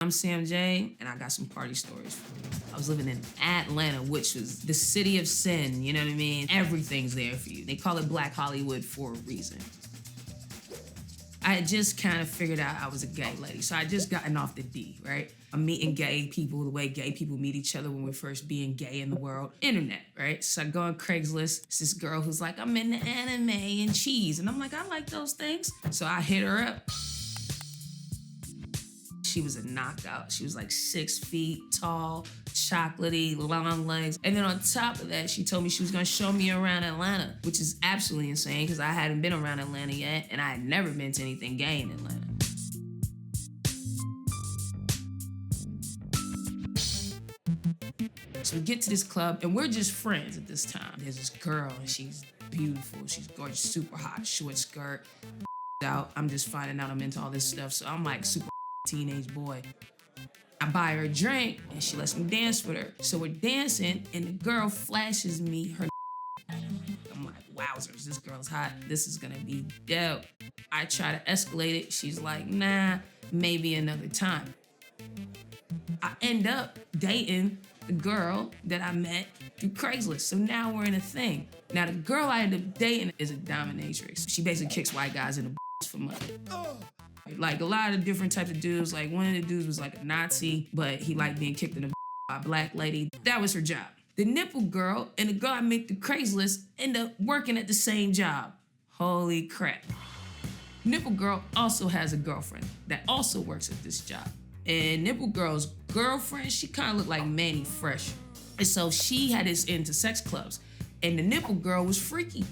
I'm Sam J, and I got some party stories for you. I was living in Atlanta, which was the city of sin, you know what I mean? Everything's there for you. They call it Black Hollywood for a reason. I had just kind of figured out I was a gay lady, so I had just gotten off the D, right? I'm meeting gay people the way gay people meet each other when we're first being gay in the world. Internet, right? So I go on Craigslist. It's this girl who's like, I'm into anime and cheese. And I'm like, I like those things. So I hit her up. She was a knockout. She was like 6 feet tall, chocolatey, long legs. And then on top of that, she told me she was gonna show me around Atlanta, which is absolutely insane because I hadn't been around Atlanta yet and I had never been to anything gay in Atlanta. So we get to this club and we're just friends at this time. There's this girl and she's beautiful. She's gorgeous, super hot, short skirt. Out. I'm just finding out I'm into all this stuff. So I'm like super teenage boy. I buy her a drink and she lets me dance with her. So we're dancing and the girl flashes me her. I'm like, wowzers, this girl's hot. This is gonna be dope. I try to escalate it. She's like, nah, maybe another time. I end up dating the girl that I met through Craigslist. So now we're in a thing. Now the girl I end up dating is a dominatrix. She basically kicks white guys in the for money. Like a lot of different types of dudes. Like one of the dudes was like a Nazi, but he liked being kicked in the by a black lady. That was her job. The nipple girl and the girl I met through Craigslist end up working at the same job. Holy crap. Nipple girl also has a girlfriend that also works at this job. And nipple girl's girlfriend, she kind of looked like Manny Fresh. And so she had this into sex clubs. And the nipple girl was freaky.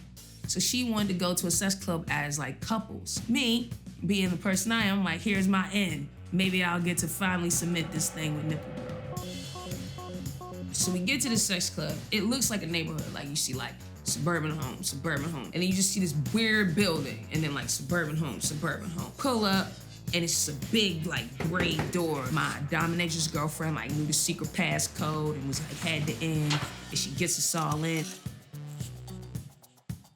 So she wanted to go to a sex club as like couples. Me, being the person I am, like, here's my end. Maybe I'll get to finally submit this thing with nipple girl. So we get to the sex club. It looks like a neighborhood. Like you see like suburban home. And then you just see this weird building and then like suburban home. Pull up and it's a big like gray door. My dominatrix girlfriend like knew the secret passcode and was like had the end and she gets us all in.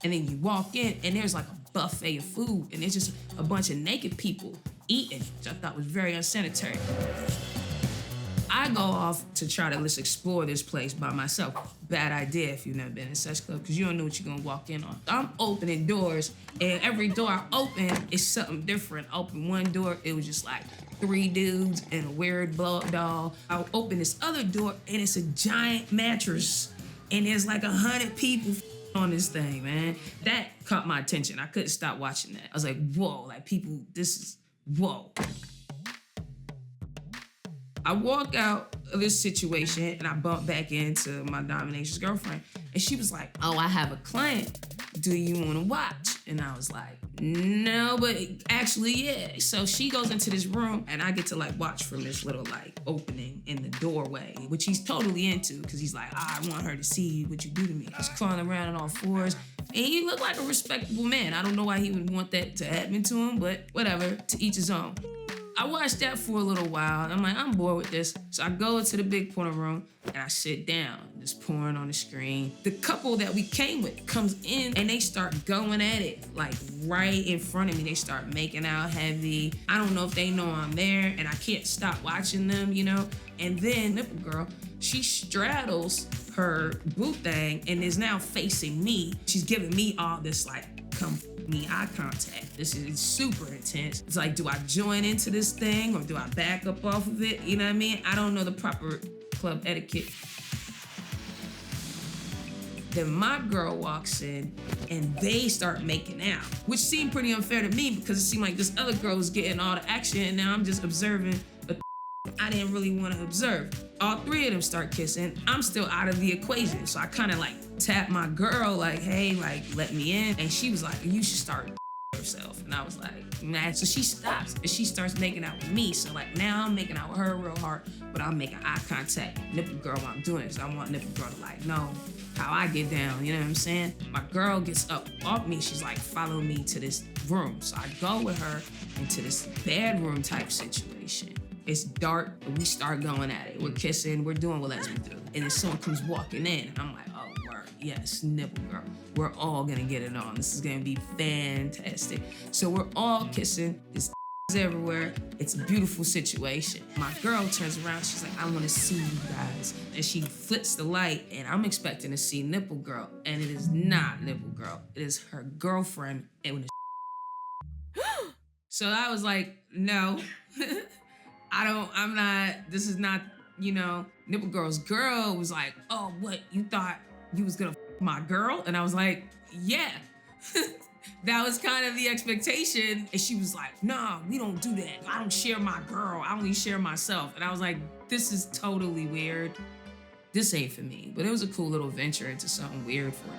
And then you walk in and there's like a buffet of food and there's just a bunch of naked people eating, which I thought was very unsanitary. I go off to try to just explore this place by myself. Bad idea if you've never been in a sex club because you don't know what you're gonna walk in on. I'm opening doors and every door I open is something different. I open one door, it was just like 3 dudes and a weird blow-up doll. I open this other door and it's a giant mattress and there's like 100 people on this thing, man. That caught my attention. I couldn't stop watching that. I was like, whoa, like people, this is, whoa. I walk out of this situation and I bump back into my dominatrix girlfriend and she was like, oh, I have a client. Do you want to watch? And I was like, no, but actually, yeah. So she goes into this room and I get to like watch from this little like opening in the doorway, which he's totally into because he's like, I want her to see what you do to me. He's crawling around on all fours and he looked like a respectable man. I don't know why he would want that to happen to him, but whatever, to each his own. I watched that for a little while. I'm like, I'm bored with this. So I go into the big porn room and I sit down, just porn on the screen. The couple that we came with comes in and they start going at it, like right in front of me. They start making out heavy. I don't know if they know I'm there and I can't stop watching them, you know? And then nipple girl, she straddles her boot thing and is now facing me. She's giving me all this like, come me eye contact. This is super intense. It's like, do I join into this thing or do I back up off of it? You know what I mean? I don't know the proper club etiquette. Then my girl walks in and they start making out, which seemed pretty unfair to me because it seemed like this other girl was getting all the action and now I'm just observing a I didn't really want to observe. All 3 of them start kissing. I'm still out of the equation. So I kind of like tap my girl like, hey, like let me in. And she was like, you should start yourself. And I was like, nah. So she stops and she starts making out with me. So like now I'm making out with her real hard, but I'm making eye contact. Nipple girl while I'm doing it. So I want nipple girl to like know how I get down, you know what I'm saying? My girl gets up off me. She's like, follow me to this room. So I go with her into this bedroom type situation. It's dark, but we start going at it. We're kissing, we're doing what lesbians do. And then someone comes walking in, and I'm like, oh, word, yes, nipple girl. We're all gonna get it on. This is gonna be fantastic. So we're all kissing. This everywhere. It's a beautiful situation. My girl turns around, she's like, I want to see you guys. And she flips the light, and I'm expecting to see Nipple Girl. And it is not Nipple Girl. It is her girlfriend. So I was like, no, I'm not, this is not, Nipple Girl's girl was like, oh, what, you thought you was gonna my girl? And I was like, yeah. That was kind of the expectation. And she was like, nah, we don't do that. I don't share my girl. I only share myself. And I was like, this is totally weird. This ain't for me. But it was a cool little venture into something weird for her.